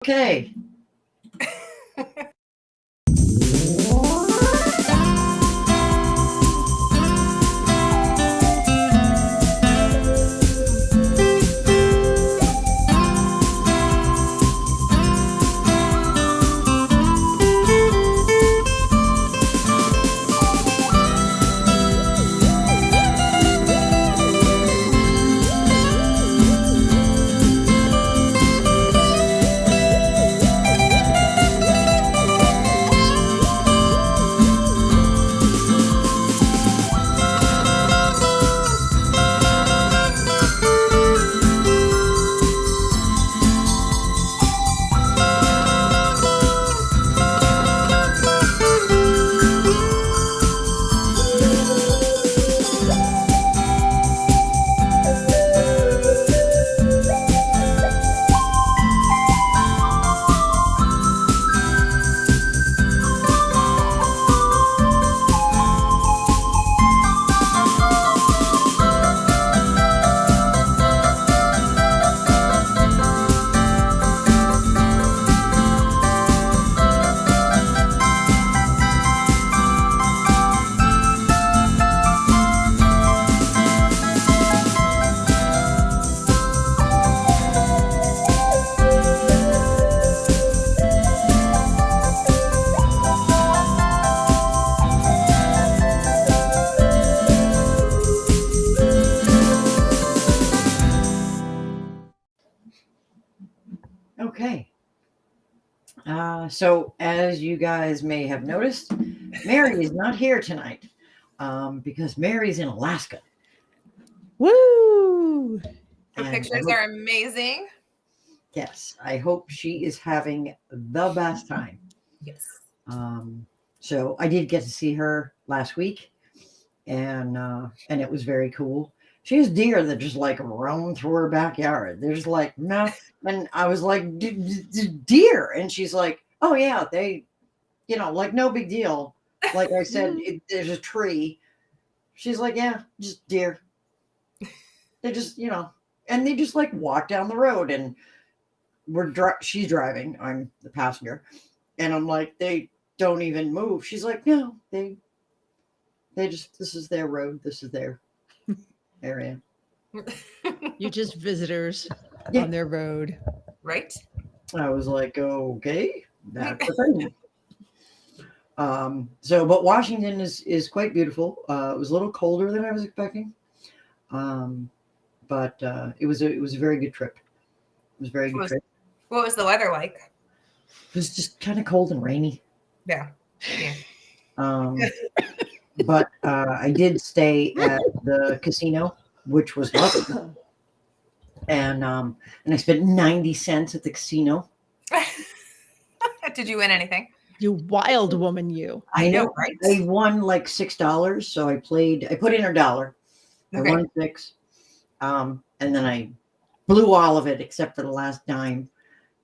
Okay. Okay. So as you guys may have noticed, Mary is not here tonight because Mary's in Alaska. Woo! The pictures are amazing. Yes, I hope she is having the best time. Yes. So I did get to see her last week, and it was very cool. She has deer that just like roam through her backyard. There's like no, and I was like deer, and she's like, oh yeah, they, like no big deal. Like I said, there's a tree. She's like, yeah, just deer. They just, and they just like walk down the road, and she's driving, I'm the passenger, and I'm like, they don't even move. She's like, no, they just, this is their road, this is their area. You're just visitors on their road. Right. I was like, okay, that's the thing. But Washington is quite beautiful. It was a little colder than I was expecting. But it was a very good trip. It was a very good trip. What was the weather like? It was just kind of cold and rainy. Yeah. But I did stay at the casino, which was lovely. And I spent 90 cents at the casino. Did you win anything? You wild woman, you. I know, right? I won like $6, so I put in $1. I won $6. And then I blew all of it except for the last dime.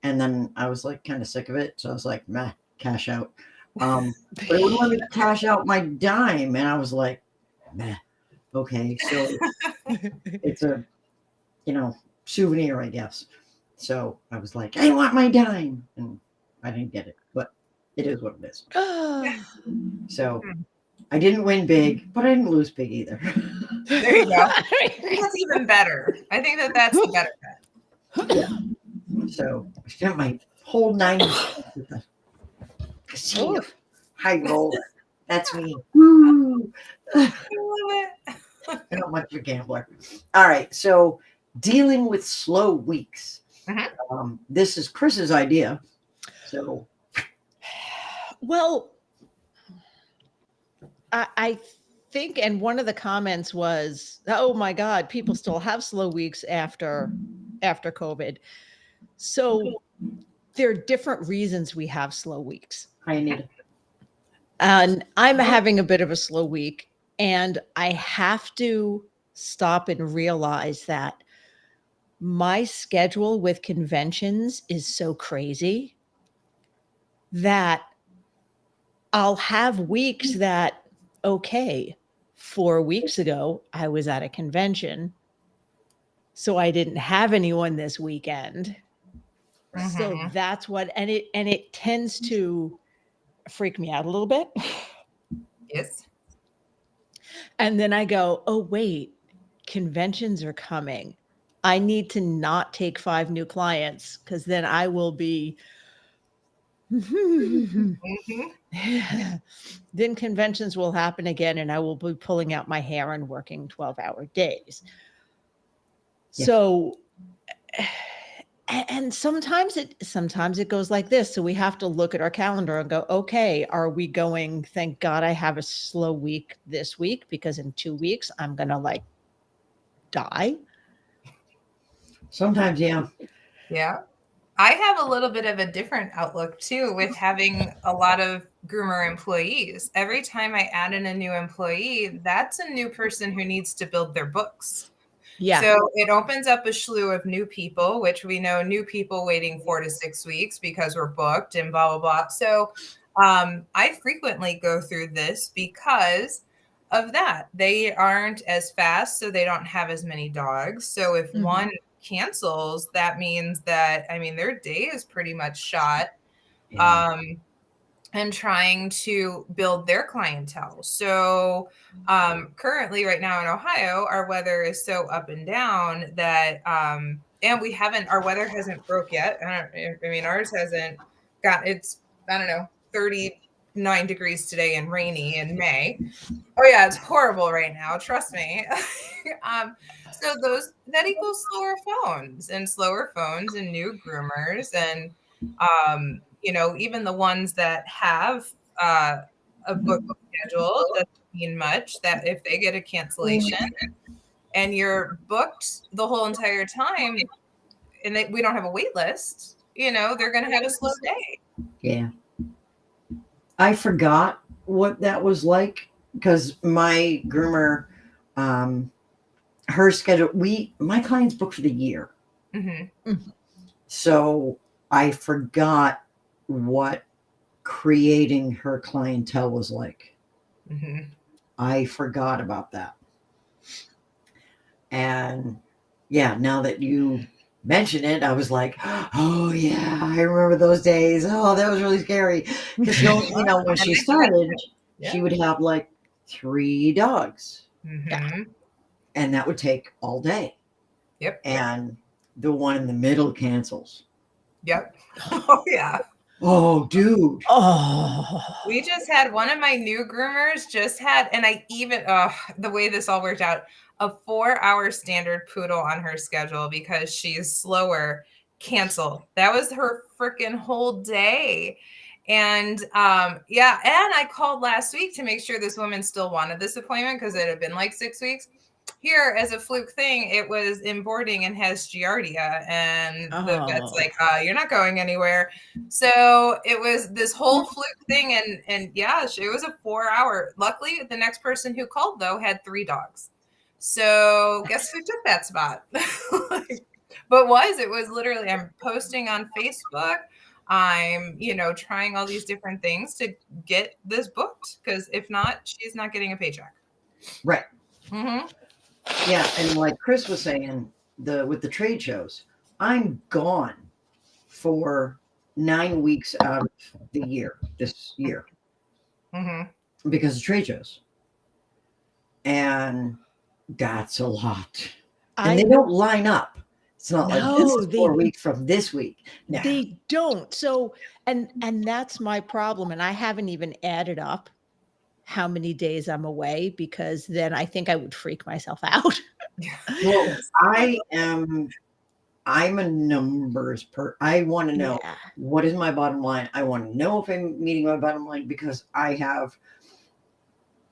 And then I was like kind of sick of it. So I was like, meh, cash out. But it wouldn't let me cash out my dime. And I was like, meh, okay. So it's a, souvenir, I guess. So I was like, I want my dime. And I didn't get it, but it is what it is. So I didn't win big, but I didn't lose big either. There you go. I think that's even better. I think that's the better bet. Yeah. So I spent my whole 90 with the casino high roller. That's me. Woo. I love it. I'm not much of a gambler. All right. So dealing with slow weeks. This is Chris's idea. So. Well, I think, and one of the comments was, oh my God, people still have slow weeks after COVID. So there are different reasons we have slow weeks. I need it. And I'm having a bit of a slow week, and I have to stop and realize that my schedule with conventions is so crazy that I'll have weeks that, okay, 4 weeks ago, I was at a convention, so I didn't have anyone this weekend. So Mhm. that's what, and it tends to freak me out a little bit. Yes. And then I go, oh, wait, conventions are coming. I need to not take 5 new clients because then I will be. Then Mhm. conventions will happen again and I will be pulling out my hair and working 12-hour days. Yeah. So, and sometimes it goes like this. So we have to look at our calendar and go, okay, are we going, thank God I have a slow week this week because in 2 weeks I'm going to like die. Sometimes, yeah. Yeah. I have a little bit of a different outlook too with having a lot of groomer employees. Every time I add in a new employee, that's a new person who needs to build their books. Yeah. So it opens up a slew of new people, which we know new people waiting 4 to 6 weeks because we're booked and blah, blah, blah. So I frequently go through this because of that. They aren't as fast, so they don't have as many dogs. So if Mhm. one cancels, that means that, I mean, their day is pretty much shot. Yeah. And trying to build their clientele. So currently right now in Ohio, our weather is so up and down that and we haven't, our weather hasn't broke yet. I mean, ours hasn't got, it's, I don't know, 39 degrees today and rainy in May. Oh yeah, it's horrible right now, trust me. So those, that equals slower phones and new groomers and you know, even the ones that have a book schedule doesn't mean much. That if they get a cancellation and you're booked the whole entire time and we don't have a wait list, you know, they're going to have a slow day. Yeah. I forgot what that was like because my groomer, um, her schedule, my clients book for the year. Mm-hmm. So I forgot what creating her clientele was like. Mm-hmm. I forgot about that. And yeah, now that you mention it, I was like, oh yeah, I remember those days. Oh, that was really scary. Because when she started, she would have like 3 dogs. Mm-hmm. And that would take all day. Yep. And the one in the middle cancels. Yep. Oh yeah. Oh, dude. Oh. We just had one of my new groomers just had, and I even, the way this all worked out, a 4-hour standard poodle on her schedule because she's slower, canceled. That was her freaking whole day. And yeah, and I called last week to make sure this woman still wanted this appointment because it had been like 6 weeks. Here, as a fluke thing, it was in boarding and has giardia, and the vet's like, "You're not going anywhere." So it was this whole fluke thing, and yeah, it was a 4-hour. Luckily, the next person who called though had 3 dogs. So guess who took that spot? But it was literally, I'm posting on Facebook. I'm, trying all these different things to get this booked because if not, she's not getting a paycheck. Right. Mm-hmm. Yeah. And like Chris was saying, with the trade shows, I'm gone for 9 weeks out of the year, this year, Mm-hmm. because of trade shows. And that's a lot. And they don't line up. It's not like this is 4 weeks from this week. No. They don't. So, and that's my problem. And I haven't even added up how many days I'm away because then I think I would freak myself out. Well, I'm a numbers I want to know what is my bottom line. I want to know if I'm meeting my bottom line because I have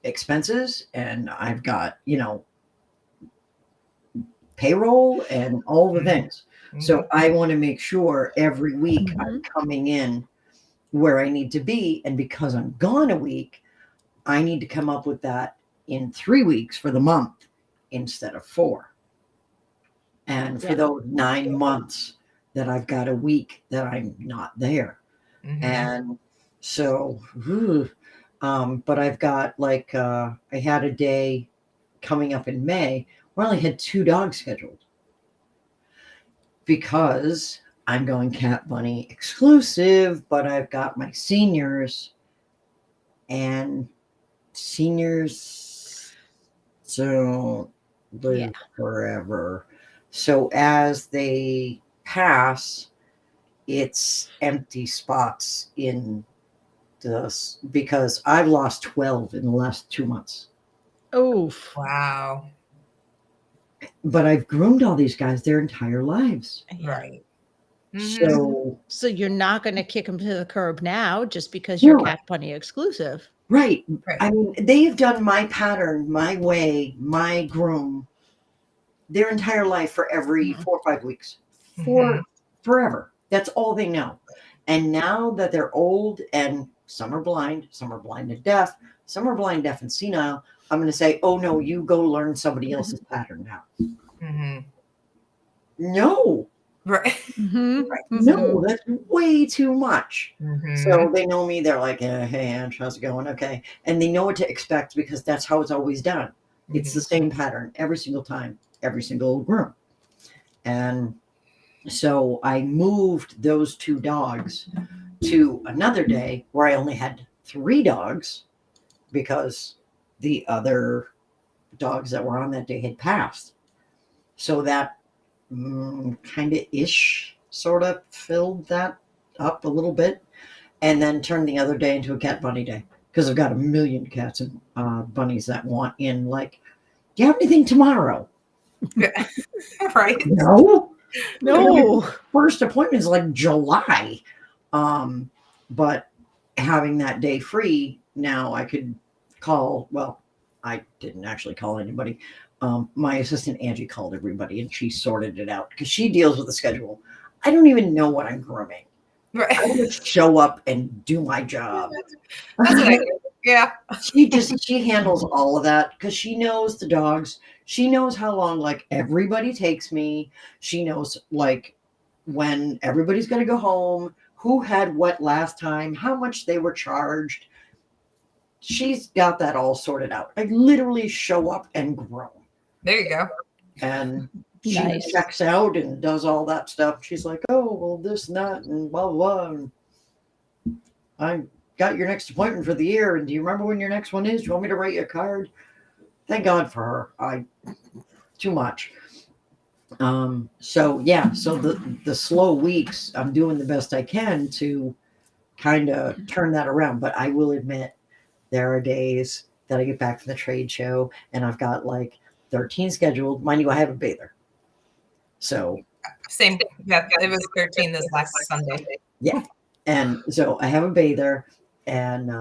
expenses and I've got, payroll and all the things. Mm-hmm. So I want to make sure every week I'm coming in where I need to be. And because I'm gone a week, I need to come up with that in 3 weeks for the month instead of 4. And for those 9 months that I've got a week that I'm not there. Mm-hmm. And so, but I've got like, I had a day coming up in May where I only had 2 dogs scheduled because I'm going Cat Bunny exclusive, but I've got my seniors, and seniors don't live Yeah. forever. So as they pass, it's empty spots in this because I've lost 12 in the last 2 months. Oof. Wow. But I've groomed all these guys their entire lives. Yeah. Right. So, So you're not going to kick them to the curb now just because you're no, Cat Bunny exclusive. right. Right. I mean, they've done my pattern, my way, my groom their entire life for every 4 or 5 weeks. Forever. That's all they know. And now that they're old and some are blind and deaf, some are blind, deaf, and senile, I'm going to say, oh no, you go learn somebody else's pattern now. No, Right. no, that's way too much. Mhm. So they know me. They're like, hey, Ange, how's it going? Okay. And they know what to expect because that's how it's always done. It's the same pattern every single time, every single groom. And so I moved those 2 dogs to another day where I only had 3 dogs because the other dogs that were on that day had passed. So that kind of ish sort of filled that up a little bit, and then turned the other day into a Cat Bunny day because I've got a million cats and bunnies that want in. Like, do you have anything tomorrow? Right. No. No. First appointment is like July. But having that day free, now I could call. Well, I didn't actually call anybody. My assistant Angie called everybody and she sorted it out because she deals with the schedule. I don't even know what I'm grooming. Right. I just show up and do my job. That's what I do. Yeah. She handles all of that because she knows the dogs. She knows how long like everybody takes me. She knows like when everybody's going to go home, who had what last time, how much they were charged. She's got that all sorted out. I literally show up and groom. There you go. And she Nice. checks out and does all that stuff. She's like, oh, well, this and that, and blah, blah, blah. And I got your next appointment for the year. And do you remember when your next one is? Do you want me to write you a card? Thank God for her. Too much. So yeah, so the slow weeks, I'm doing the best I can to kind of turn that around. But I will admit, there are days that I get back from the trade show and I've got like 13 scheduled. Mind you, I have a bather. So Same. Yeah, it was 13 this last Sunday. yeah. And so I have a bather, and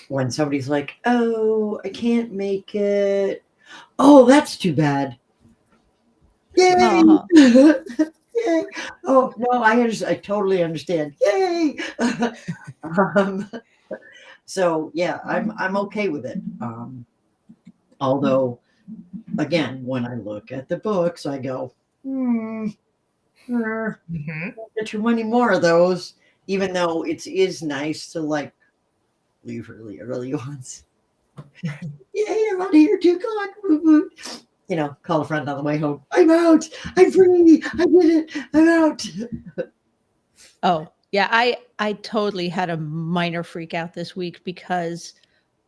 when somebody's like, oh, I can't make it. Oh, that's too bad. Yay. Yay. Oh, no, I totally understand. Yay. um, so yeah, I'm okay with it. Although, again, when I look at the books, I go, get too many more of those. Even though it is nice to like leave early once. Yay, I'm out of here, 2 o'clock. You know, call a friend on the way home. I'm out. I'm free. I did it. I'm out. Oh, yeah. I totally had a minor freak out this week because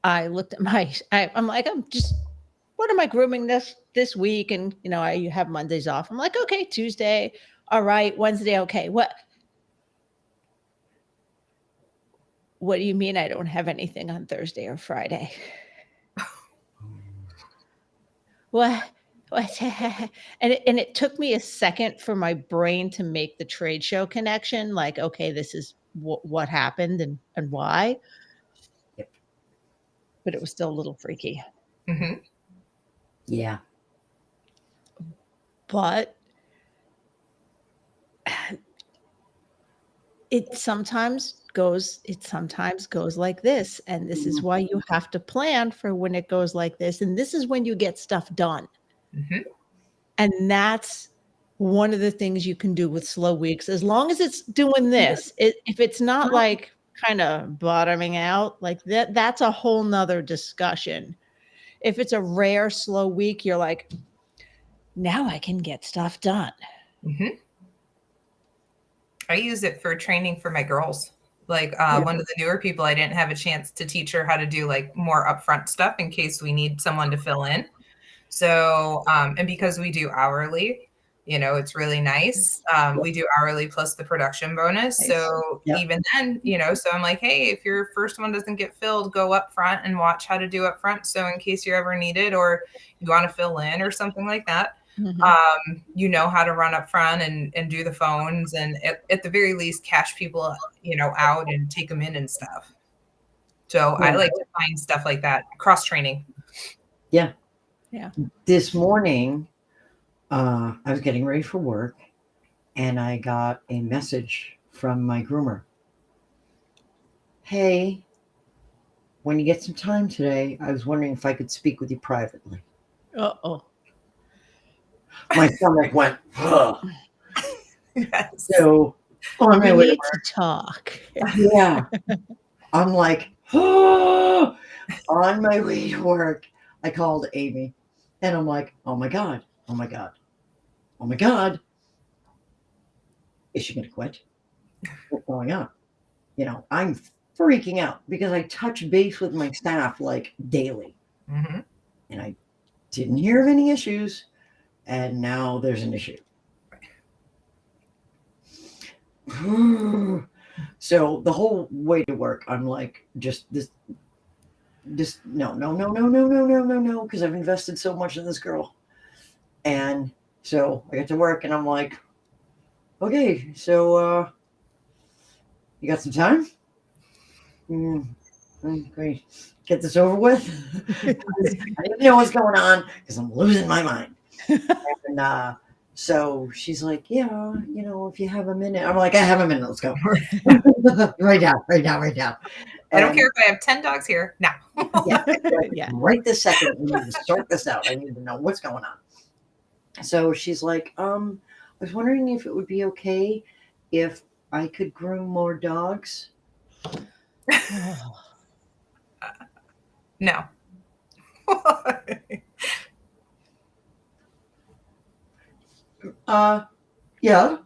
I looked at I'm like, what am I grooming this week? And I have Mondays off. I'm like, okay, Tuesday, all right, Wednesday, okay. What do you mean I don't have anything on Thursday or Friday? What? And it took me a second for my brain to make the trade show connection. Like, okay, this is what happened and why. Yep. But it was still a little freaky. Yeah. But it sometimes goes like this, and this is why you have to plan for when it goes like this, and this is when you get stuff done. And that's one of the things you can do with slow weeks, as long as it's doing this. If it's not like kind of bottoming out like that's a whole nother discussion. If it's a rare slow week, you're like, now I can get stuff done. I use it for training for my girls. Like one of the newer people, I didn't have a chance to teach her how to do like more upfront stuff in case we need someone to fill in. So, and because we do hourly, it's really nice. We do hourly plus the production bonus. Nice. So even then, so I'm like, hey, if your first one doesn't get filled, go up front and watch how to do up front. So in case you're ever needed or you want to fill in or something like that, you know how to run up front and do the phones and at the very least cash people, out and take them in and stuff. So I like to find stuff like that, cross training. Yeah. Yeah. This morning, I was getting ready for work and I got a message from my groomer. Hey, when you get some time today, I was wondering if I could speak with you privately. Uh-oh. My stomach went, ugh. Yes. So on my way We to need to talk. yeah. I'm like, oh. On my way to work, I called Amy and I'm like, oh my God. Is she going to quit? What's going on? I'm freaking out because I touch base with my staff like daily. And I didn't hear of any issues. And now there's an issue. So the whole way to work, I'm like, just no, because I've invested so much in this girl. And so I get to work and I'm like, okay, so you got some time? Great. Get this over with. I didn't know what's going on because I'm losing my mind. And so she's like, yeah, if you have a minute. I'm like, I have a minute. Let's go. Right now. I don't care if I have 10 dogs here. No. Right this second, we need to sort this out. I need to know what's going on. So she's like, I was wondering if it would be okay if I could groom more dogs. No. Yeah.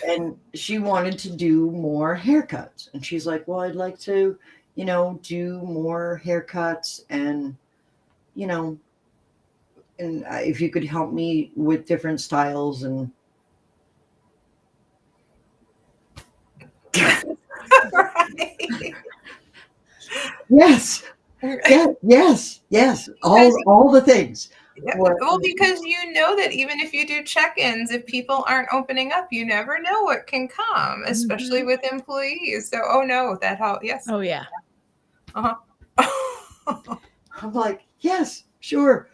And she wanted to do more haircuts. And she's like, well, I'd like to, do more haircuts and, and if you could help me with different styles and. Yes. All the things. Yeah. Well, because that even if you do check-ins, if people aren't opening up, you never know what can come, especially with employees. So, oh no, that helps. Yes. Oh yeah. I'm like, yes, sure.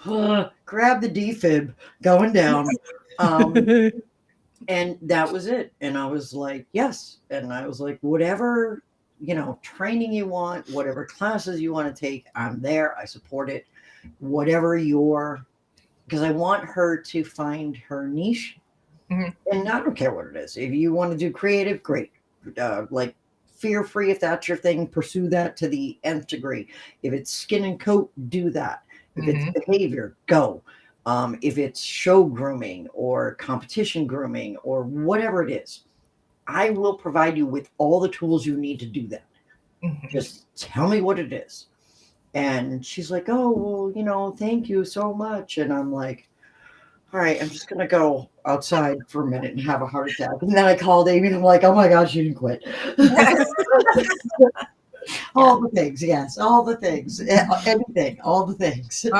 Grab the defib going down. And that was it. And I was like, yes. And I was like, whatever, training you want, whatever classes you want to take, I'm there. I support it. Whatever because I want her to find her niche. And I don't care what it is. If you want to do creative, great. Like fear-free, if that's your thing, pursue that to the nth degree. If it's skin and coat, do that. If it's behavior, go. If it's show grooming or competition grooming or whatever it is, I will provide you with all the tools you need to do that. Just tell me what it is. And she's like, oh, well, thank you so much. And I'm like, all right, I'm just going to go outside for a minute and have a heart attack. And then I called Amy and I'm like, oh my God, she didn't quit. All the things. Yes. All the things. Everything. All the things. See,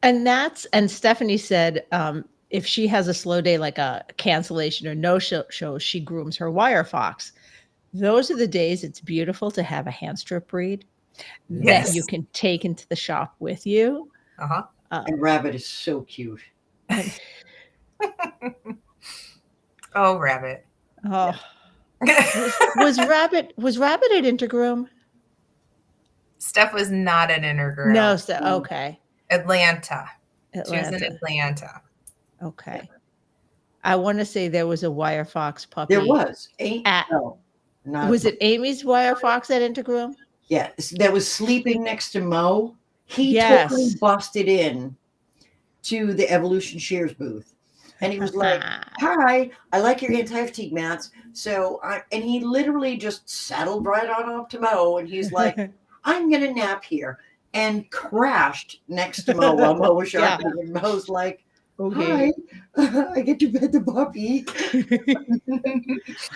and Stephanie said, if she has a slow day, like a cancellation or no show, she grooms her wire fox. Those are the days it's beautiful to have a hand strip breed that you can take into the shop with you. And Rabbit is so cute. Oh, Rabbit. Oh, was Rabbit at Intergroom? Steph was not at Intergroom. No, okay. Atlanta. She was in Atlanta. Okay. I want to say there was a wire fox puppy. There was. Was it Amy's wire fox at Intergroom? Yes, that was sleeping next to Mo. He totally busted in to the Evolution Shears booth And he was like, "Hi, I like your anti-fatigue mats." And he literally just settled right on up to Mo, and he's like, "I'm gonna nap here," and crashed next to Mo while Mo was Yeah. sharpening. And Mo's like, Okay. "Hi, I get to pet the puppy."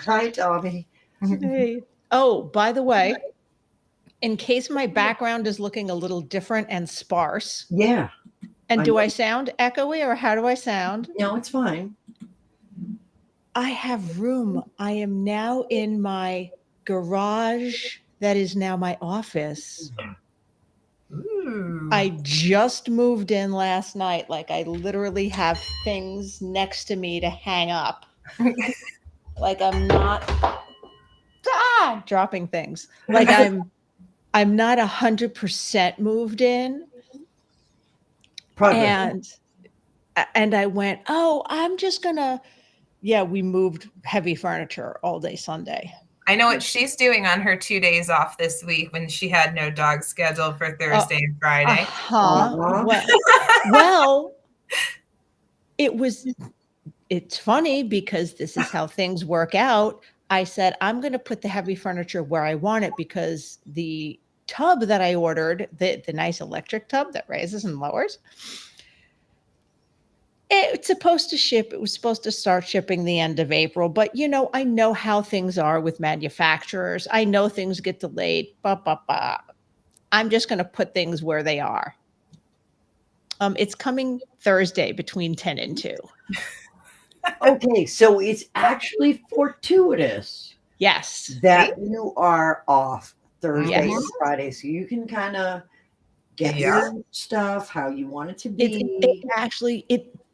Hi, Tommy. Hey. Oh, by the way, in case my background is looking a little different and sparse, Yeah. and I do know. I sound echoey or how do I sound? No, it's fine. I have room. I am now in my garage that is now my office. Ooh. I just moved in last night. Like I literally have things next to me to hang up. Like I'm not dropping things. Like I'm not 100% moved in. Progress. And I went, oh, I'm just gonna, yeah, we moved heavy furniture all day Sunday. I know what she's doing on her 2 days off this week when she had no dog scheduled for Thursday and Friday. Well, it's funny because this is how things work out. I said, I'm going to put the heavy furniture where I want it because the tub that I ordered, the nice electric tub that raises and lowers, it's supposed to ship. It was supposed to start shipping the end of April. But, I know how things are with manufacturers. I know things get delayed. I'm just going to put things where they are. It's coming Thursday between 10 and 2. Okay, so it's actually fortuitous. Yes. That you are off Thursday Yes. and Friday, so you can kind of get your stuff how you want it to be. It actually,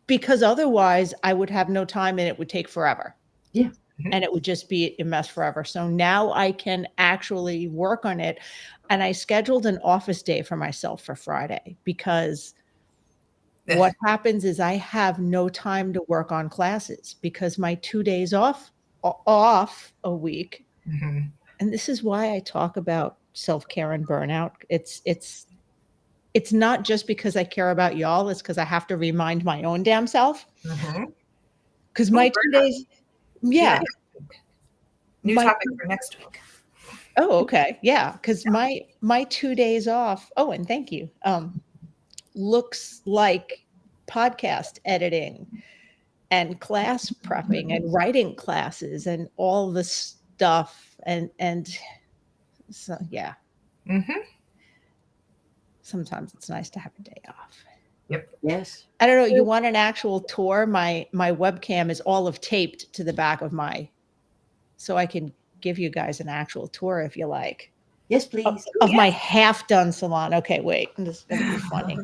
because otherwise I would have no time and it would take forever. Yeah. And it would just be a mess forever. So now I can actually work on it. And I scheduled an office day for myself for Friday because what happens is I have no time to work on classes because my 2 days off a week. Mhm. And this is why I talk about self-care and burnout. It's not just because I care about y'all. It's because I have to remind my own damn self. Because my 2 days, yeah. New topic for next week. Oh, okay. Yeah. Because my 2 days off, oh, and thank you, looks like podcast editing and class prepping and writing classes and all the stuff. And so, yeah. Sometimes it's nice to have a day off. Yep. Yes. I don't know. You want an actual tour? My webcam is olive taped to the back of so I can give you guys an actual tour if you like. Yes, please. Of my half done salon. Okay, wait. This is going to be funny.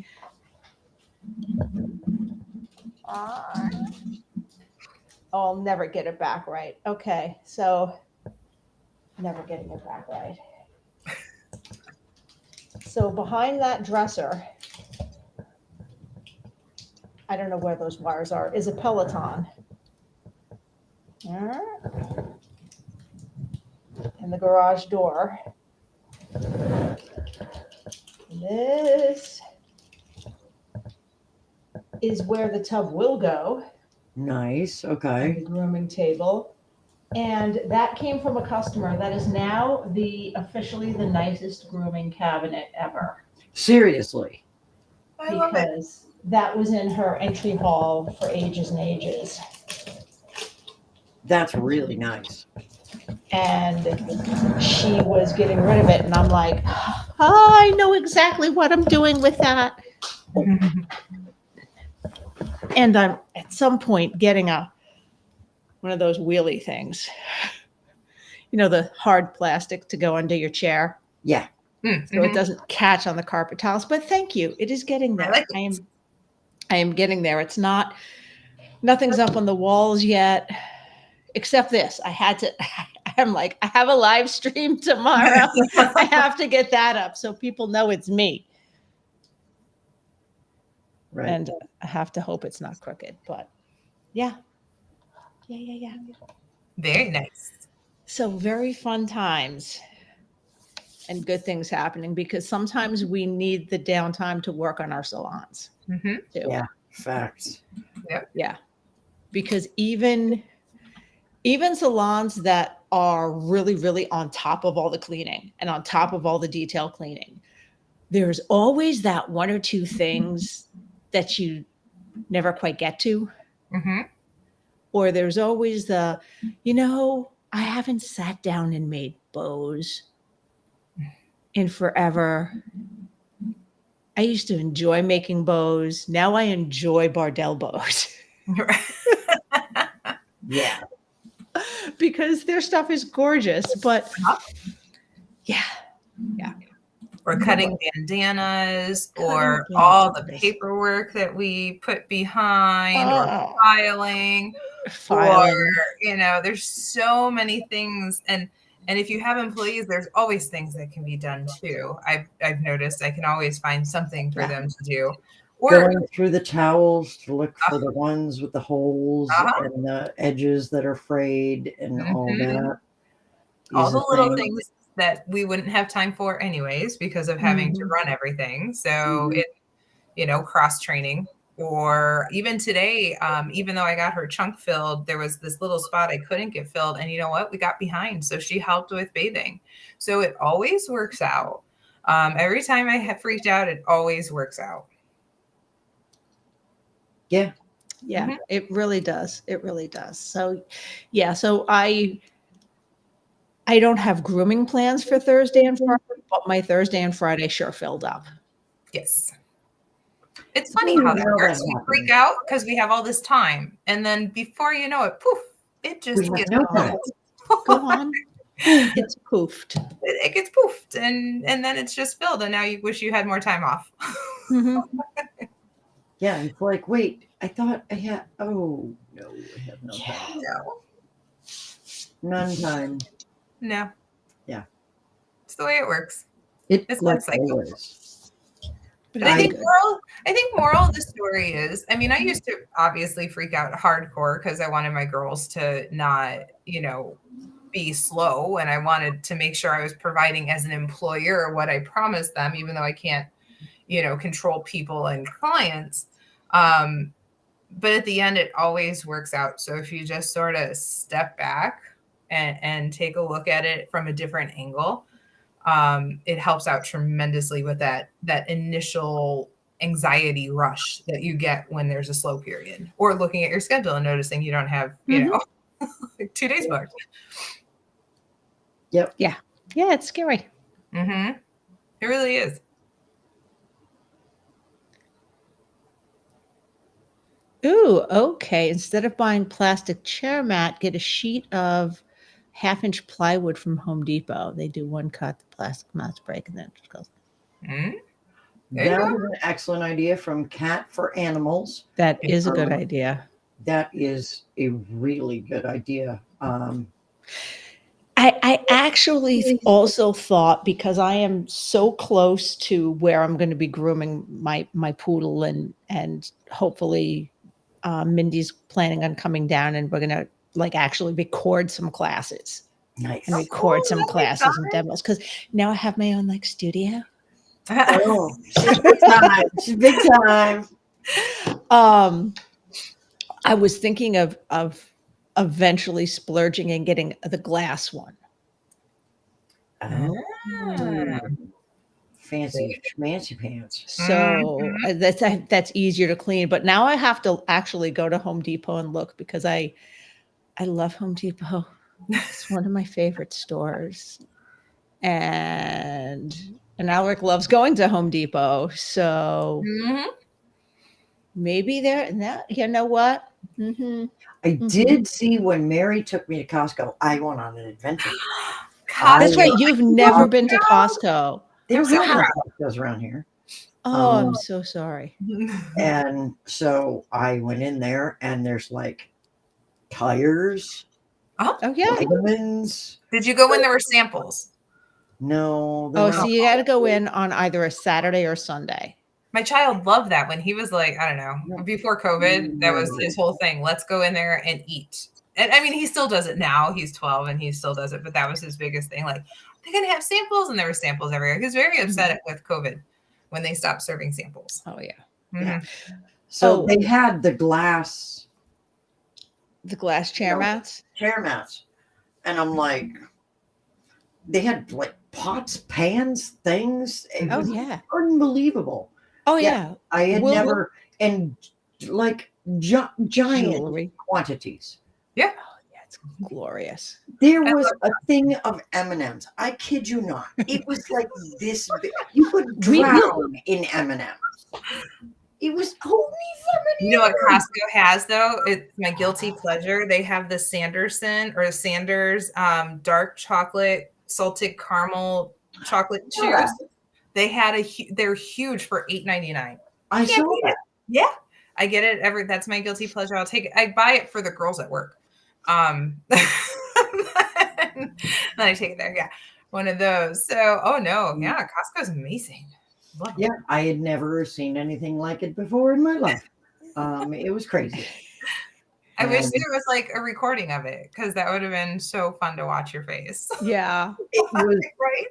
I'll never get it back right. Okay, so never getting it back right. So behind that dresser, I don't know where those wires are, is a Peloton. And the garage door. This is where the tub will go. Nice. Okay. The grooming table. And that came from a customer. That is now officially the nicest grooming cabinet ever. Seriously. I love it. Because that was in her entry hall for ages and ages. That's really nice. And she was getting rid of it. And I'm like, I know exactly what I'm doing with that. And I'm at some point getting one of those wheelie things. The hard plastic to go under your chair. Yeah. So it doesn't catch on the carpet tiles. But thank you. It is getting there. I am getting there. It's nothing's up on the walls yet, except this. I'm like, I have a live stream tomorrow. I have to get that up so people know it's me. Right. And I have to hope it's not crooked, but yeah. Very nice. So very fun times and good things happening because sometimes we need the downtime to work on our salons. Mm-hmm. Too. Yeah. Facts. Yep. Yeah. because even salons that are really, really on top of all the cleaning and on top of all the detail cleaning, there's always that one or two things that you never quite get to. Mm-hmm. Or there's always the, I haven't sat down and made bows in forever. I used to enjoy making bows. Now I enjoy Bardell bows Yeah. because their stuff is gorgeous. But yeah. Or cutting bandanas, or Cutting all the bandanas. paperwork that we put behind, or Oh. filing, Filing. or there's so many things. And if you have employees, there's always things that can be done too. I've noticed I can always find something for them to do. Or Going through the towels to look for the ones with the holes and the edges that are frayed and all that. all the little things that we wouldn't have time for anyways because of having to run everything. So cross training. Or even today, even though I got her chunk filled, there was this little spot I couldn't get filled. And you know what? We got behind. So she helped with bathing. So it always works out. Every time I have freaked out, it always works out. Yeah. Yeah, it really does. It really does. So, yeah. So I don't have grooming plans for Thursday and Friday, but my Thursday and Friday sure filled up. Yes. It's funny how that works. We freak out because we have all this time. And then before you know it, poof, it just gets no time. Go on. It's poofed. It gets poofed. And then it's just filled. And now you wish you had more time off. Yeah. It's like, wait, I thought I had, oh, no, I have no time. No. None time. No. Yeah. It's the way it works. It's like always. But I think moral of the story is, I mean, I used to obviously freak out hardcore because I wanted my girls to not, be slow. And I wanted to make sure I was providing as an employer what I promised them, even though I can't, control people and clients. But at the end, it always works out. So if you just sort of step back and take a look at it from a different angle, it helps out tremendously with that initial anxiety rush that you get when there's a slow period, or looking at your schedule and noticing you don't have, 2 days booked. Yep. Yeah. Yeah. It's scary. It really is. Ooh, okay. Instead of buying plastic chair mat, get a sheet of 1/2-inch plywood from Home Depot. They do one cut, the plastic mats break, and then it just goes. That is an excellent idea from Cat for Animals. That is a good idea. That is a really good idea. I actually also thought, because I am so close to where I'm going to be grooming my poodle, and hopefully Mindy's planning on coming down, and we're going to actually record some classes. Nice. And record some classes and demos, because now I have my own studio. Oh, she's big time. She's big time. I was thinking of eventually splurging and getting the glass one. Fancy schmancy pants. So that's easier to clean. But now I have to actually go to Home Depot and look, because I love Home Depot. It's one of my favorite stores. And Alric loves going to Home Depot. So maybe you know what? I did see when Mary took me to Costco, I went on an adventure. That's right. You've never been to Costco. There's no Costco's around here. Oh, I'm so sorry. And so I went in there, and there's tires. Oh yeah. Vitamins. Did you go when there were samples? No. So you got to go in on either a Saturday or Sunday. My child loved that when he was I don't know, before COVID, that was his whole thing. Let's go in there and eat. And I mean, he still does it now. He's 12 and he still does it, but that was his biggest thing. They're going to have samples, and there were samples everywhere. He was very upset with COVID when they stopped serving samples. Oh, yeah. Yeah. So they had the glass The glass chair mats. chair mats. And I'm like, they had like pots, pans, things. It Oh was yeah. unbelievable. Oh Yeah, yeah. I had We'll- never, and like giant Jewelry. quantities. Yeah. Oh yeah, it's glorious. There was a thing of M&Ms. I kid you not. It was like this big. You could drown in M&Ms. It was holy You know what Costco has though? It's my guilty pleasure. They have the Sanderson or Sanders dark chocolate salted caramel chocolate chews. They had they're huge for $8.99. I saw that. Yeah, I get it. That's my guilty pleasure. I'll take it. I buy it for the girls at work. Then I take it there. Yeah, one of those. So, oh no, yeah, Costco's amazing. Love it. Yeah, I had never seen anything like it before in my life. It was crazy. I wish there was like a recording of it because that would have been so fun to watch your face. Yeah. It was Right?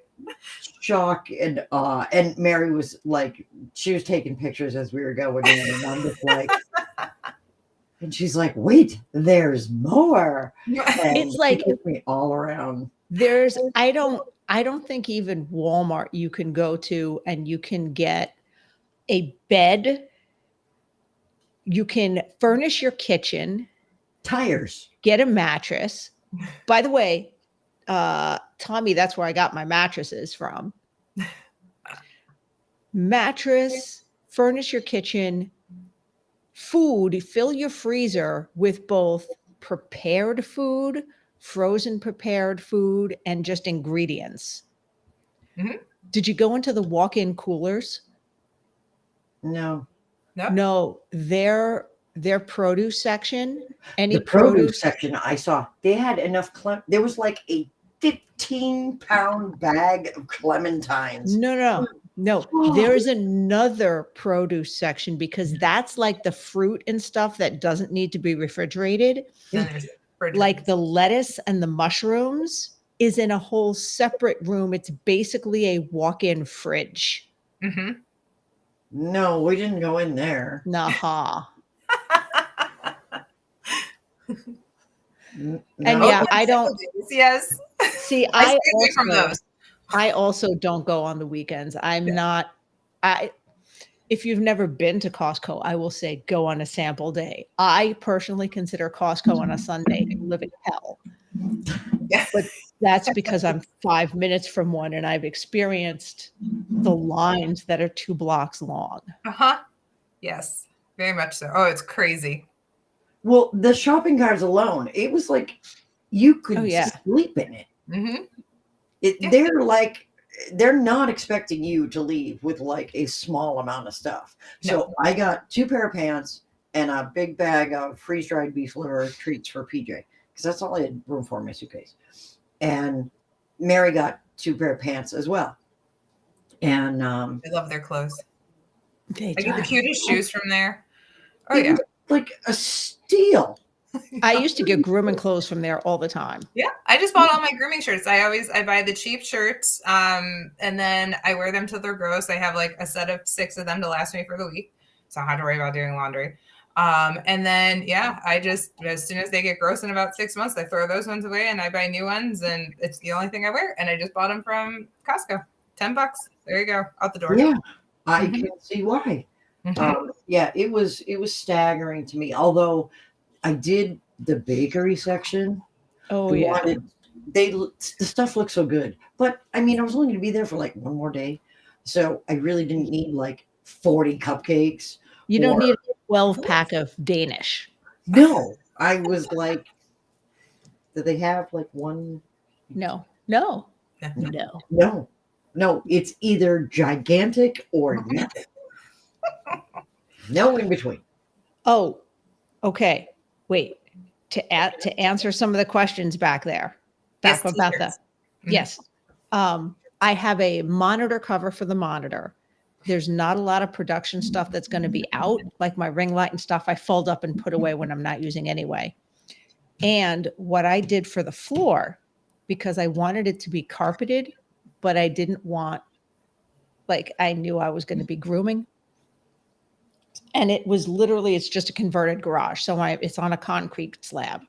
shock and awe. And Mary was like, she was taking pictures as we were going in, and I'm just like, and she's like, wait, there's more. And It's like- she took me all around. I don't think even Walmart you can go to and you can get a bed. You can furnish your kitchen, Tires. get a mattress. By the way, Tommy, that's where I got my mattresses from. Mattress, furnish your kitchen, food, fill your freezer with both prepared food, frozen prepared food, and just ingredients. Mhm. Did you go into the walk-in coolers? No. No, their produce section, any The produce section I saw, they had enough. There was like a 15-pound bag of clementines. No. There's another produce section because that's like the fruit and stuff that doesn't need to be refrigerated. Like the lettuce and the mushrooms is in a whole separate room. It's basically a walk-in fridge. Mm-hmm. No, we didn't go in there. Naha. No. And yeah, I don't Yes. see. I stay away from those. I also don't go on the weekends. If you've never been to Costco, I will say go on a sample day. I personally consider Costco on a Sunday a living hell. Yeah. But that's because I'm 5 minutes from one and I've experienced the lines that are 2 blocks long. Uh-huh. Yes, very much so. Oh, it's crazy. Well, the shopping carts alone, it was like you could sleep in it. Mm-hmm. They're not expecting you to leave with like a small amount of stuff. So I got 2 pair of pants and a big bag of freeze-dried beef liver treats for PJ because that's all I had room for in my suitcase. And Mary got 2 pair of pants as well. And I love their clothes. I get the cutest shoes from there. Oh yeah, like a steal. I used to get grooming clothes from there all the time. Yeah, I just bought all my grooming shirts. I buy the cheap shirts, and then I wear them till they're gross. I have like a set of 6 of them to last me for the week, so I don't have to worry about doing laundry. And then I just as soon as they get gross in about 6 months, I throw those ones away and I buy new ones, and it's the only thing I wear. And I just bought them from Costco, $10. There you go, out the door. Yeah, I can see why. Mm-hmm. It was staggering to me. Although I did the bakery section. Oh yeah, the stuff looked so good. But I mean, I was only going to be there for like one more day, so I really didn't need like 40 cupcakes. You don't need a 12-pack of Danish. No, I was like, do they have like one? No. It's either gigantic or nothing. No in between. Oh, okay. Wait. To answer some of the questions back there. Yes, about that. Mm-hmm. Yes. I have a monitor cover for the monitor. There's not a lot of production stuff that's going to be out, like my ring light and stuff I fold up and put away when I'm not using anyway. And what I did for the floor, because I wanted it to be carpeted, but I didn't want, like, I knew I was going to be grooming. And it was literally, it's just a converted garage. So it's on a concrete slab.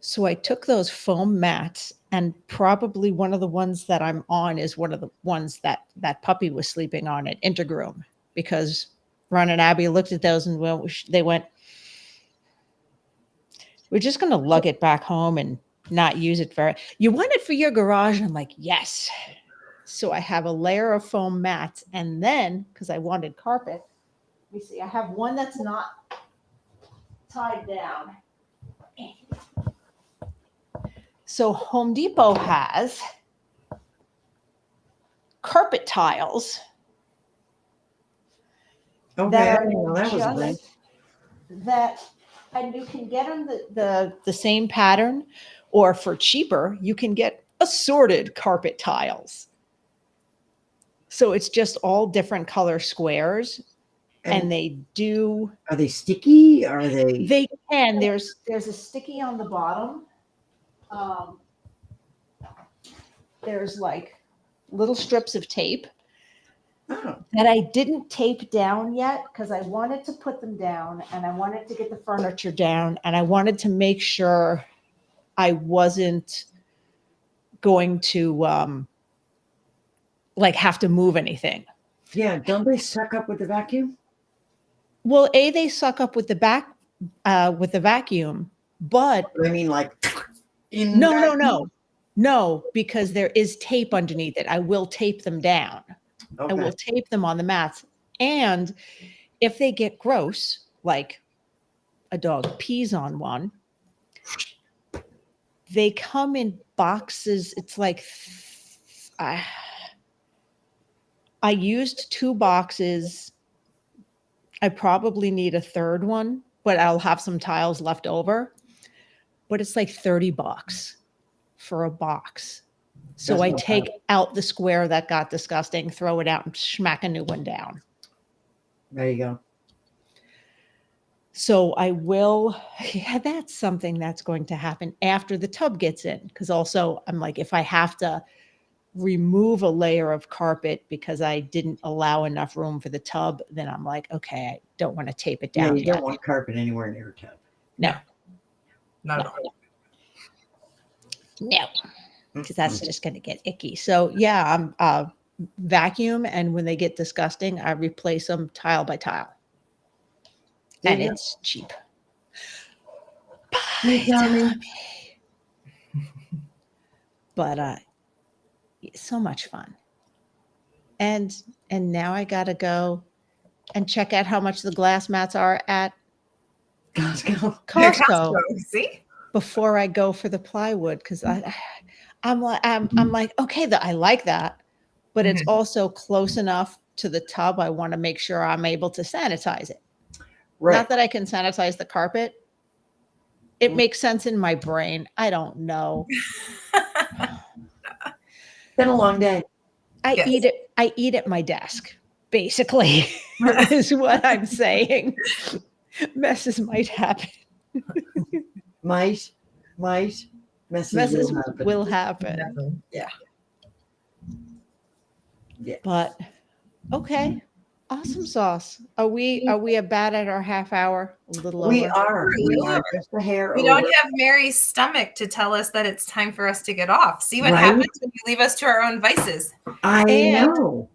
So I took those foam mats, and probably one of the ones that I'm on is one of the ones that puppy was sleeping on at Intergroom, because Ron and Abby looked at those and they went, we're just going to lug it back home and not use it you want it for your garage? And I'm like, yes. So I have a layer of foam mats, and then, because I wanted carpet, let me see, I have one that's not tied down. So Home Depot has carpet tiles Okay, that I didn't know that was a thing. that, and you can get them the same pattern, or for cheaper, you can get assorted carpet tiles. So it's just all different color squares, and they do. Are they sticky? Are they? They can. There's a sticky on the bottom. There's like little strips of tape that I didn't tape down yet, because I wanted to put them down, and I wanted to get the furniture down, and I wanted to make sure I wasn't going to like have to move anything. Yeah, don't they suck up with the vacuum? Well, they suck up with the vacuum, but I mean, like no, because there is tape underneath it. I will tape them down. Okay. I will tape them on the mats. And if they get gross, like a dog pees on one, they come in boxes. It's like I used 2 boxes. I probably need a third one, but I'll have some tiles left over. But it's like $30 for a box. So I take out the square that got disgusting, throw it out, and smack a new one down. There you go. So I will, that's something that's going to happen after the tub gets in. Because also I'm like, if I have to remove a layer of carpet because I didn't allow enough room for the tub, then I'm like, okay, I don't want to tape it down. Yeah, you don't want carpet anywhere near a tub. No. Not at all. No. Because that's just going to get icky. So yeah, I'm vacuum, and when they get disgusting, I replace them tile by tile. And it's cheap. But so much fun. And now I gotta go and check out how much the glass mats are at Costco. See? Before I go for the plywood, because I'm like, okay, I like that, but it's also close enough to the tub. I want to make sure I'm able to sanitize it. Right. Not that I can sanitize the carpet. It makes sense in my brain. I don't know. Been a long day. I eat at my desk, basically, is what I'm saying. Messes might happen. Messes will happen. Yeah. But okay. Awesome sauce. Are we about at our half hour? A little over. We are just a hair. We don't have Mary's stomach to tell us that it's time for us to get off. See what happens when you leave us to our own vices. I know.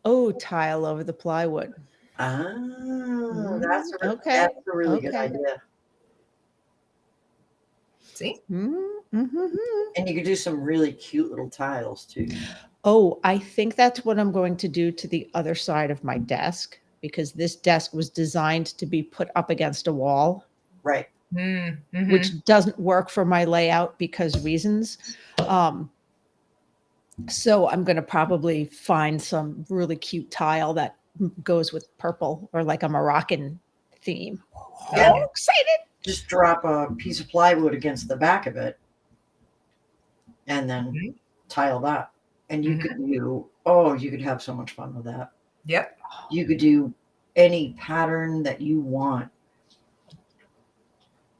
Oh, tile over the plywood. That's a really good idea. See? Mm-hmm. And you could do some really cute little tiles too. Oh, I think that's what I'm going to do to the other side of my desk, because this desk was designed to be put up against a wall. Right. Mm-hmm. Which doesn't work for my layout because reasons. So I'm going to probably find some really cute tile that goes with purple, or like a Moroccan theme. Yeah. I'm excited. Just drop a piece of plywood against the back of it and then tile that. And you could you could have so much fun with that. Yep. You could do any pattern that you want.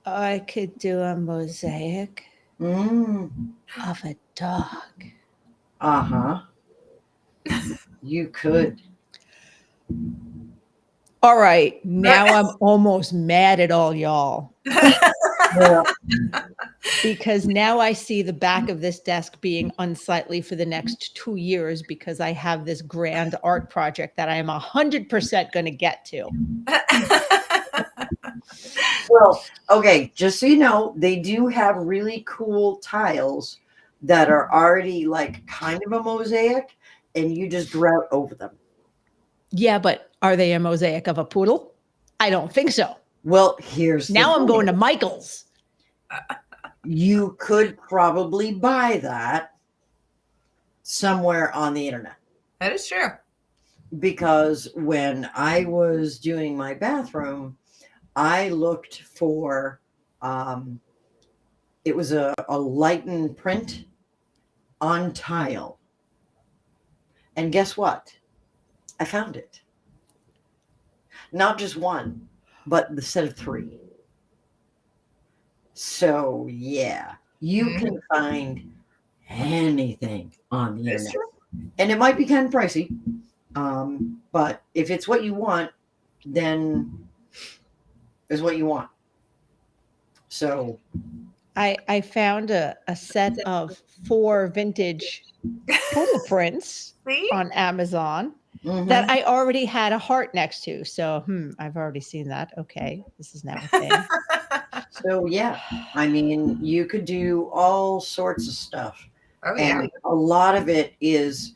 I could do a mosaic of a dog. You could. All right. Now I'm almost mad at all y'all. Yeah. Because now I see the back of this desk being unsightly for the next 2 years because I have this grand art project that I am 100% going to get to. Well, okay, just so you know, they do have really cool tiles that are already like kind of a mosaic, and you just grout over them. Yeah, but are they a mosaic of a poodle? I don't think so. Well, here's Now the I'm thing. going to Michael's. You could probably buy that somewhere on the internet. That is true. Because when I was doing my bathroom, I looked for it was a lighten print on tile. And guess what? I found it. Not just one, but the set of 3. So yeah, you can find anything on the That's internet. true. And it might be kind of pricey. But if it's what you want, then it's what you want. So I found a set of 4 vintage poodle prints See? on Amazon mhm. that I already had a heart next to. So, I've already seen that. Okay, this is now a thing. So yeah, I mean, you could do all sorts of stuff. Oh yeah. And a lot of it is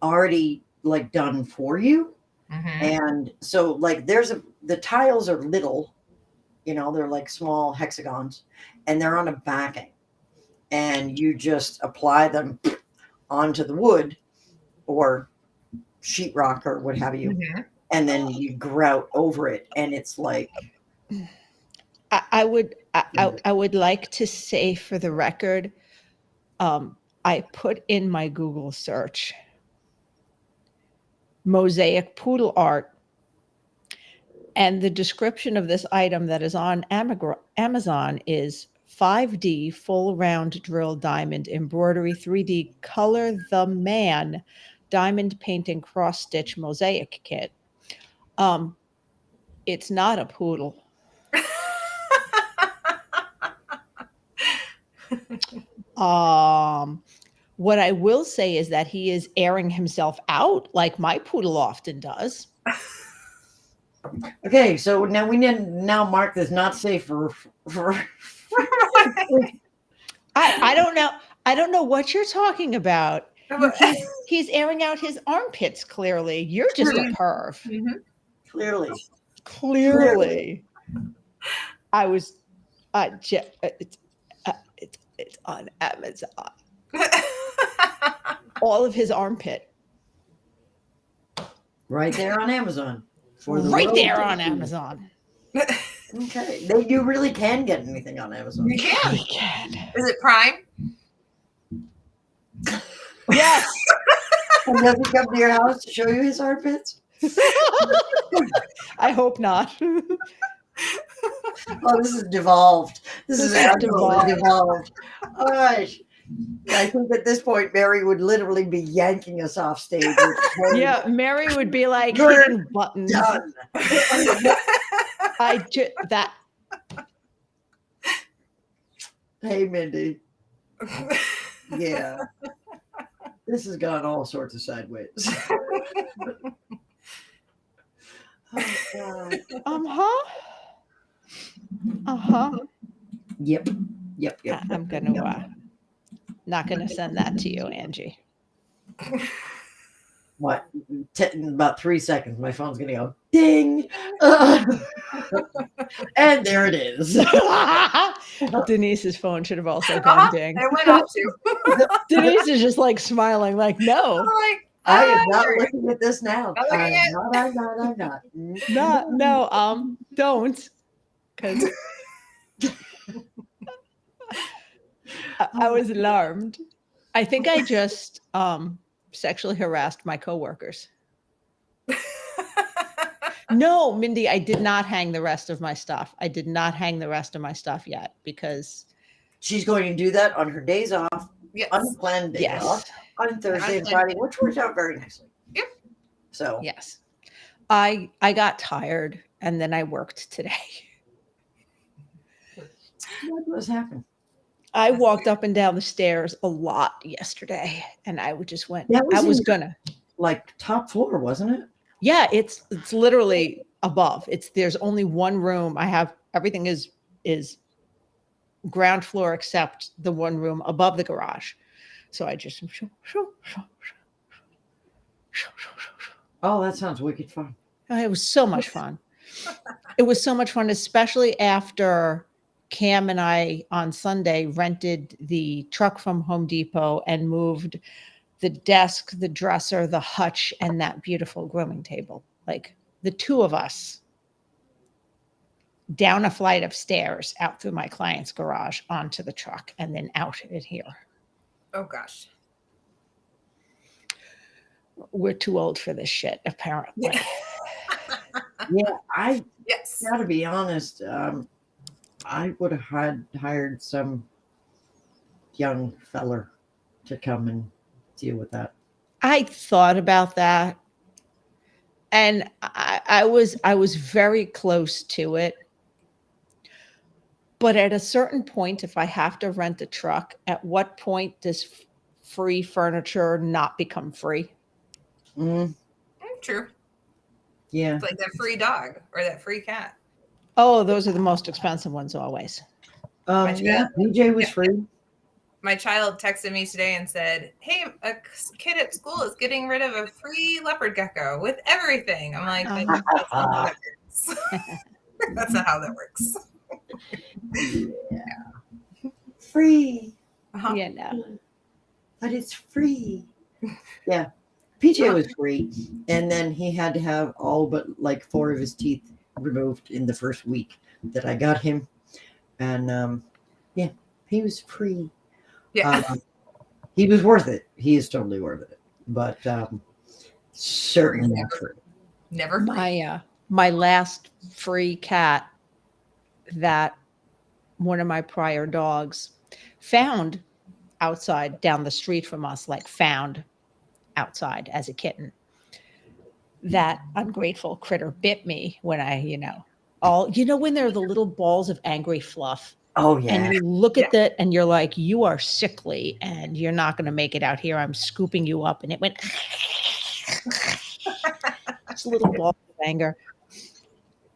already like done for you. Mhm. And so like the tiles are little, they're like small hexagons, and they're on a backing. And you just apply them onto the wood or sheetrock or what have you. Mhm. And then you grout over it, and it's like I would like to say for the record, I put in my Google search mosaic poodle art, and the description of this item that is on Amazon is 5D full round drill diamond embroidery 3D color the man diamond painting cross stitch mosaic kit. It's not a poodle. What I will say is that he is airing himself out like my poodle often does. okay. So now we need to now mark this not safe for I don't know. I don't know what you're talking about. He's airing out his armpits. Clearly, you're just a perv. Mhm. clearly. Clearly, I was. It's on Amazon. All of his armpit. Right there on Amazon. Right there on Amazon. Okay. You really can get anything on Amazon. You can. We can. Is it Prime? Yes. And does he come to your house to show you his armpits? I hope not. Oh, this is devolved. This is devolved. absolutely devolved. All right. I think at this point, Mary would literally be yanking us off stage. Yeah, Mary would be like You're hitting buttons. Done. That. Hey, Mindy. Yeah. This has gone all sorts of sideways. Oh, God. Yep. I'm gonna not gonna send that to you, Angie. What? In about 3 seconds, my phone's gonna go ding, and there it is. Denise's phone should have also gone ding. It went off too. Denise is just like smiling, like no, I'm like, I am not looking at this now. Not looking at- I'm not. no, don't, because I was alarmed. I think I just sexually harassed my coworkers. No, Mindy, I did not hang the rest of my stuff. I did not hang the rest of my stuff yet because She's going to do that on her days off, Yes. unplanned days yes, off, on Thursday and Friday, which worked out very nicely. Yep. So yes. I got tired and then I worked today. What was happening? I walked up and down the stairs a lot yesterday, and I would just went. That I was in was your, gonna. like, top floor, wasn't it? Yeah, it's literally above. There's only one room. I have everything is ground floor except the one room above the garage. So I just Oh, that sounds wicked fun. it was so much fun. It was so much fun, especially after Cam and I on Sunday rented the truck from Home Depot and moved the desk, the dresser, the hutch, and that beautiful grooming table. Like the two of us down a flight of stairs out through my client's garage onto the truck and then out in here. Oh gosh. We're too old for this shit, apparently. Yeah. Yeah, I Yes. gotta be honest. I would have hired some young feller to come and deal with that. I thought about that, and I was very close to it. But at a certain point, if I have to rent a truck, at what point does free furniture not become free? Mm, True. yeah. It's like that free dog or that free cat. Oh, those are the most expensive ones always. Yeah, PJ was Yeah. free. My child texted me today and said, "Hey, a kid at school is getting rid of a free leopard gecko with everything." I'm like, "But that's not how that works. That's not how that works." Yeah. Free. Uh-huh. Yeah, no. But it's free. Yeah. PJ was free. And then he had to have all but like 4 of his teeth removed in the first week that I got him. And yeah, he was free. Yeah. He was worth it. He is totally worth it. But certainly not free. Never free. My last free cat that one of my prior dogs found outside down the street from us, like found outside as a kitten. That ungrateful critter bit me when when there are the little balls of angry fluff. Oh, yeah. And you look at that and you're like, you are sickly and you're not going to make it out here. I'm scooping you up. And it went, this little ball of anger.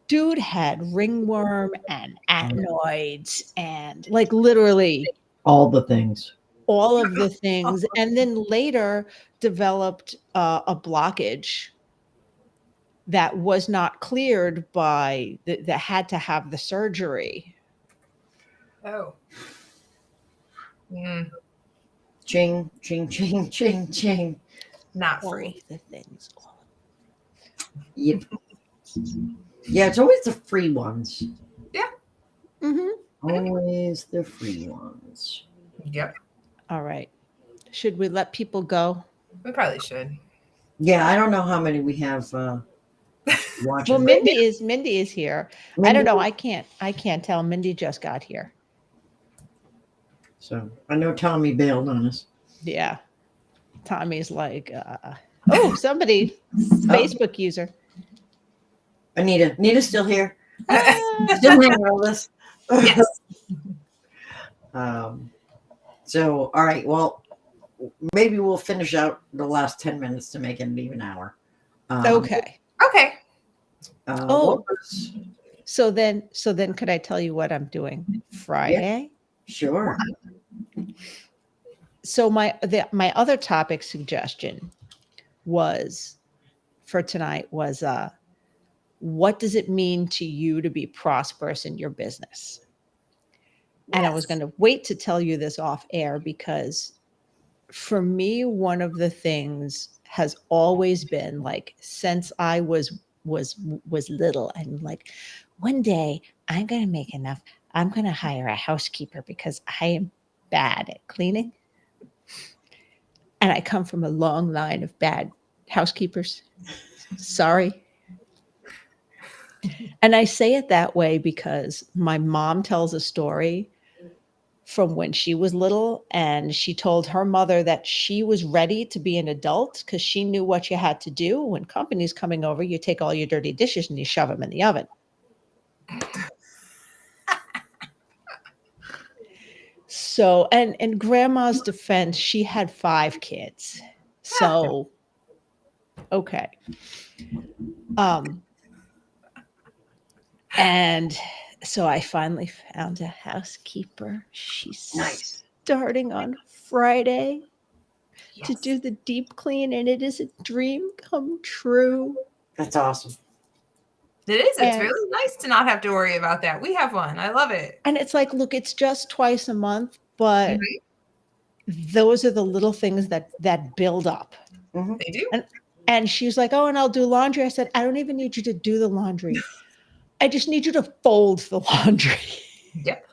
Dude had ringworm and adenoids and like literally all the things. All of the things. And then later developed a blockage that was not cleared by that had to have the surgery. Oh. Mm. Ching, ching, ching, ching, ching. Not All free. of the things. Yep. Yeah, it's always the free ones. Yeah. Mm-hmm. Always the free ones. Yep. All right. Should we let people go? We probably should. Yeah, I don't know how many we have watching. Well, Mindy is here. Mindy, I don't know. I can't tell. Mindy just got here. So I know Tommy bailed on us. Yeah. Tommy's like, somebody, Facebook user. Anita's still here. Still hanging with us. Yes. So, all right. Well, maybe we'll finish out the last 10 minutes to make it an even hour. Okay. Okay. So then could I tell you what I'm doing Friday? Yeah, sure. So my other topic suggestion for tonight was what does it mean to you to be prosperous in your business? And I was going to wait to tell you this off air because for me, one of the things has always been like since I was little, and like one day I'm going to make enough. I'm going to hire a housekeeper because I am bad at cleaning. And I come from a long line of bad housekeepers. Sorry. And I say it that way because my mom tells a story from when she was little, and she told her mother that she was ready to be an adult because she knew what you had to do. When company's coming over, you take all your dirty dishes and you shove them in the oven. So, and in grandma's defense, she had 5 kids. So, okay. And so I finally found a housekeeper. She's Nice. starting on Friday to Yes. do the deep clean, and it is a dream come true. That's awesome. It is. It's And- really nice to not have to worry about that. We have one. I love it. And it's like, look, it's just twice a month, but those are the little things that build up. They do. And she's like, oh, and I'll do laundry. I said, I don't even need you to do the laundry. I just need you to fold the laundry. Yep.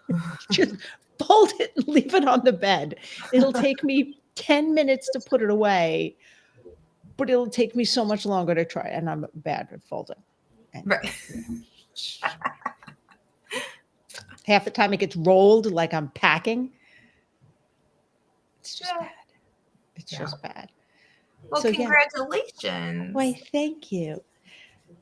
Just fold it and leave it on the bed. It'll take me 10 minutes to put it away, but it'll take me so much longer to try. And I'm bad at folding. And Right. half the time it gets rolled like I'm packing. It's just Yeah. bad. It's just bad. Well, So, yeah. congratulations. Why, thank you.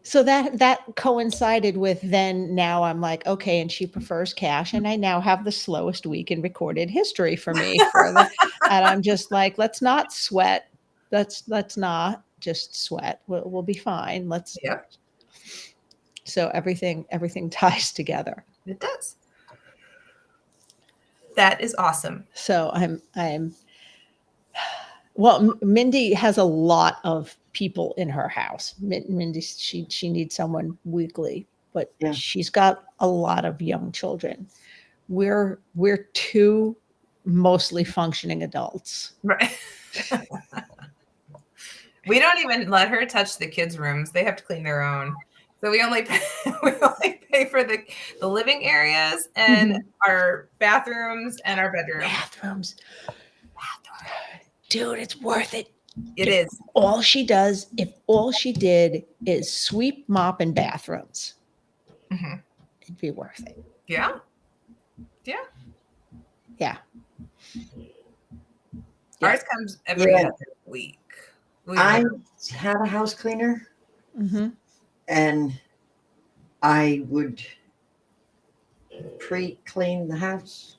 So that coincided with then now I'm like, okay, and she prefers cash. And I now have the slowest week in recorded history for me. And I'm just like, let's not sweat. Let's not just sweat. We'll be fine. Yep. So everything ties together. It does. That is awesome. So I'm well, Mindy has a lot of people in her house. Mindy, she needs someone weekly, but Yeah. she's got a lot of young children. We're 2 mostly functioning adults. Right. We don't even let her touch the kids' rooms. They have to clean their own. So we only pay for the living areas and our bathrooms and our bedroom. Bathrooms. Dude, it's worth it. It is. If all she did is sweep, mop, and bathrooms, it'd be worth it. Yeah. Yeah. Yeah. Ours comes every other week. I had a house cleaner, and I would pre-clean the house.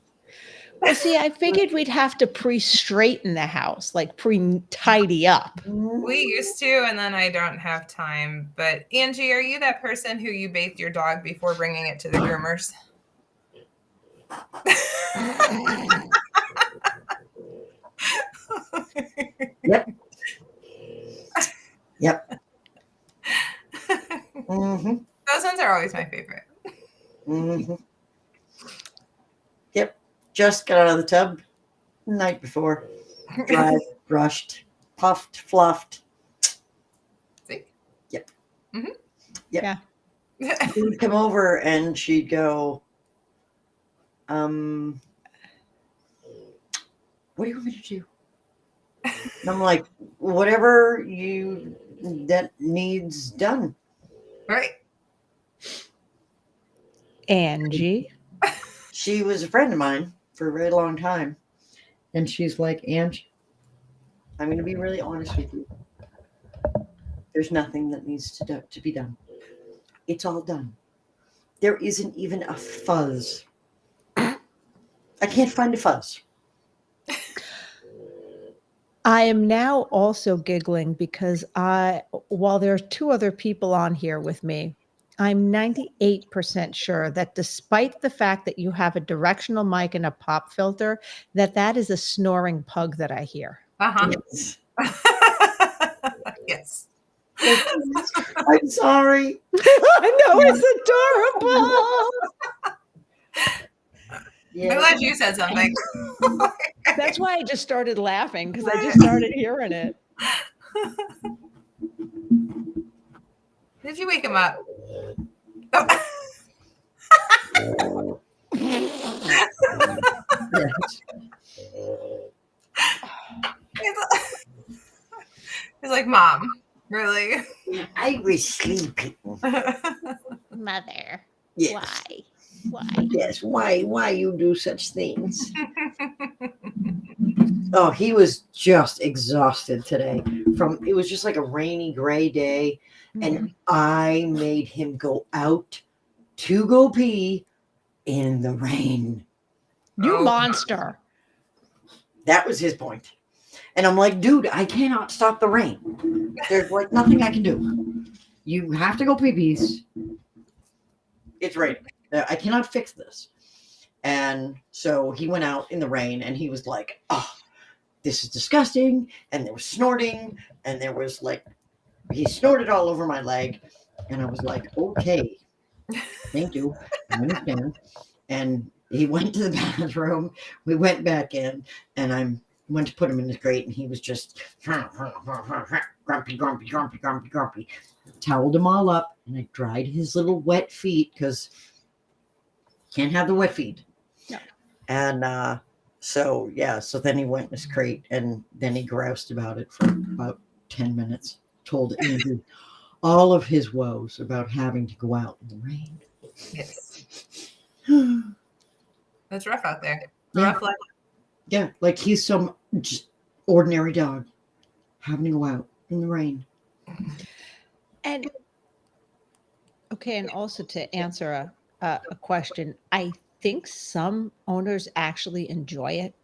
Well, see, I figured we'd have to pre-straighten the house, like pre-tidy up. We used to, and then I don't have time. But Angie, are you that person who you bathe your dog before bringing it to the groomers? Yep. Yep. Mm-hmm. Those ones are always my favorite. Mm-hmm. Yep. Just got out of the tub the night before. Dried, brushed, puffed, fluffed. See? Yep. Mm-hmm. Yep. Yeah. She'd come over and she'd go, what do you want me to do? And I'm like, whatever that needs done. Right. Angie. She was a friend of mine for a very long time. And she's like, Angie, I'm going to be really honest with you. There's nothing that needs to be done. It's all done. There isn't even a fuzz. I can't find a fuzz. I am now also giggling because while there are 2 other people on here with me, I'm 98% sure that despite the fact that you have a directional mic and a pop filter, that is a snoring pug that I hear. Yes. Yes. I'm sorry. I know, it's adorable. Yeah. I'm glad you said something. That's why I just started laughing, because I just started hearing it. Did you wake him up? Oh. Yes. He's like, Mom, really? I was sleeping. Mother, Yes. why? Why? Yes, why you do such things? Oh, he was just exhausted today. It was just like a rainy, gray day, and I made him go out to go pee in the rain. You Oh. monster. That was his point. And I'm like, dude, I cannot stop the rain. There's like nothing I can do. You have to go pee pees. It's raining. I cannot fix this. And so he went out in the rain and he was like, oh, this is disgusting. And there was snorting. And there was like, he snorted all over my leg. And I was like, okay, thank you. I understand. And he went to the bathroom. We went back in and I went to put him in his crate. And he was just grumpy, grumpy, grumpy, grumpy, grumpy. Toweled him all up and I dried his little wet feet because can't have the wet feet. No. And so then he went in his crate and then he groused about it for about 10 minutes. Told Andrew all of his woes about having to go out in the rain. Yes. That's rough out there. Yeah. Rough life. Yeah, like he's some just ordinary dog having to go out in the rain. And okay, and also to answer a question, I think some owners actually enjoy it.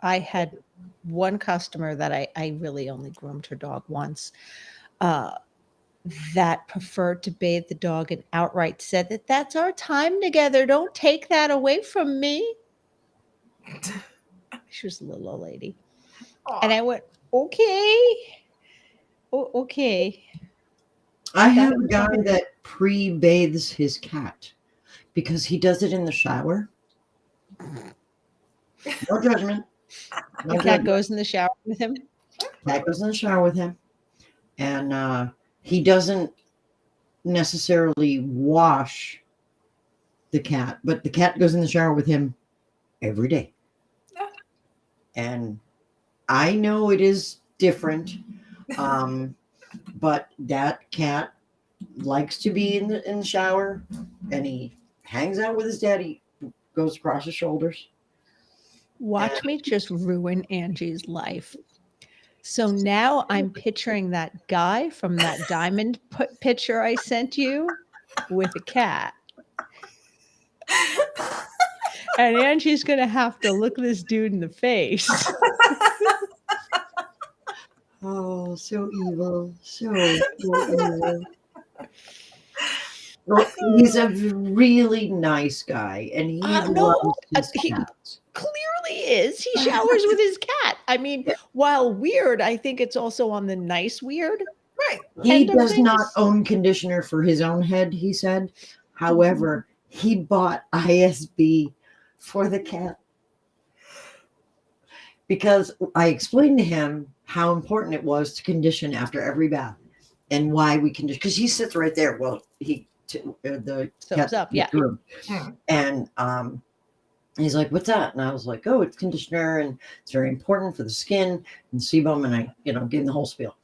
I had one customer that I really only groomed her dog once, that preferred to bathe the dog and outright said that that's our time together. Don't take that away from me. She was a little old lady. And I went, okay. Okay. I have a guy that pre-bathes his cat because he does it in the shower. No judgment. The cat goes in the shower with him. Cat goes in the shower with him. And he doesn't necessarily wash the cat, but the cat goes in the shower with him every day. Yeah. And I know it is different, but that cat likes to be in the shower, and he hangs out with his daddy, goes across his shoulders. Watch me just ruin Angie's life. So now I'm picturing that guy from that diamond picture I sent you with a cat. And Angie's going to have to look this dude in the face. Oh, so evil. So evil. Well, he's a really nice guy, and he loves his cats. Clearly is. He showers with his cat. I mean, while weird, I think it's also on the nice weird. Right. He does not own conditioner for his own head, he said. However, he bought ISB for the cat. Because I explained to him how important it was to condition after every bath and why we condition. Because he sits right there. Well, the cat up, yeah. Room. And he's like, what's that? And I was like, oh, it's conditioner and it's very important for the skin and sebum. And I, gave him the whole spiel.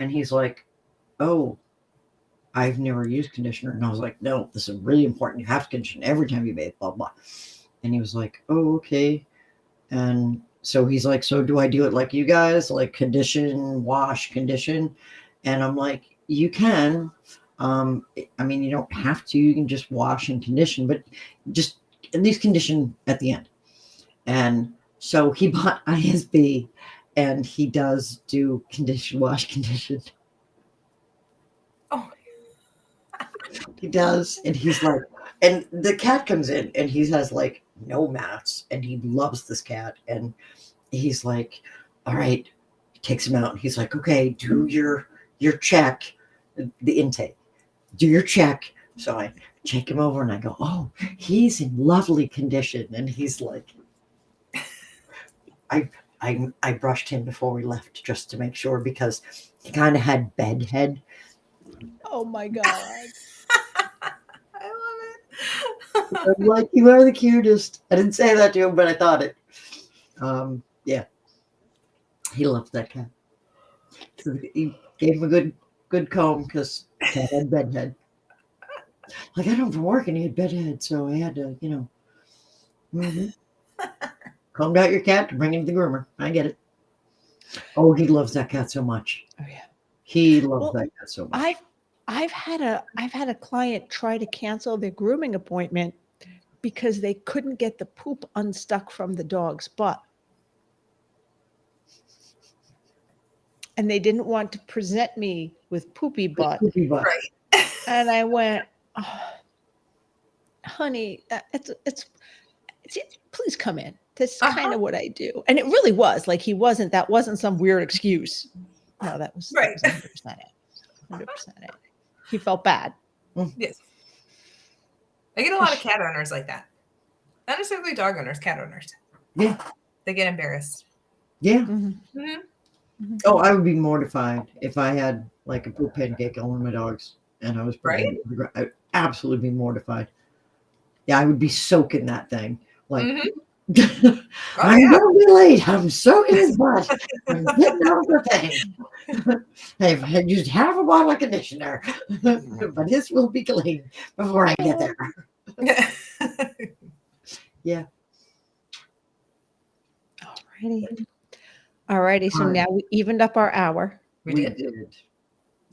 And he's like, oh, I've never used conditioner. And I was like, no, this is really important. You have to condition every time you bathe, blah, blah. And he was like, oh, okay. And so he's like, so do I do it like you guys, like condition, wash, condition? And I'm like, you can. I mean, you don't have to. You can just wash and condition, but just at least condition at the end. And so he bought ISB, and he does do condition, wash, condition. Oh, he does, and he's like, and the cat comes in, and he has like no mats, and he loves this cat, and he's like, all right, takes him out, and he's like, okay, do your check, the intake, do your check. So I check him over, and I go, oh, he's in lovely condition, and he's like, I brushed him before we left just to make sure because he kind of had bed head. Oh my God. I love it. I'm like, you are the cutest. I didn't say that to him, but I thought it. Yeah. He loved that cat. So he gave him a good comb because cat had bed head. Like, I don't from work and he had bedhead, so I had to, combed out your cat to bring him to the groomer. I get it. Oh, he loves that cat so much. Oh yeah. He loves Well, that cat so much. I've had a client try to cancel their grooming appointment because they couldn't get the poop unstuck from the dog's butt. And they didn't want to present me with poopy butt. Poopy butt. Right. And I went, oh, honey, it's please come in. That's kind of what I do. And it really was like, that wasn't some weird excuse. No, that was 100% it. 100% it. He felt bad. Yes. I get a lot of cat owners like that. Not necessarily dog owners, cat owners. Yeah. They get embarrassed. Yeah. Mm-hmm. Mm-hmm. Mm-hmm. Oh, I would be mortified if I had like a poop pancake on one of my dogs and I was Right. I would absolutely be mortified. Yeah, I would be soaking that thing. Like, Oh, I'm yeah. gonna be late. I'm soaking his butt. I'm getting out of the thing. I've used half a bottle of conditioner, but this will be clean before I get there. Yeah. Alrighty. So now we evened up our hour, We did.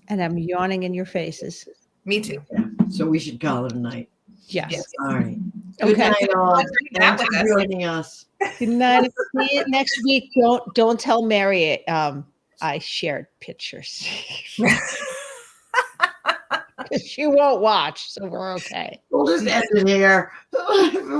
and I'm yawning in your faces. Me too. Yeah. So we should call it a night. Yes. All right. Good Okay. night, all. Let's bring that Thanks with for us. joining us. Good night. See you next week. Don't tell Mary I shared pictures. She won't watch, so we're okay. We'll just end it here.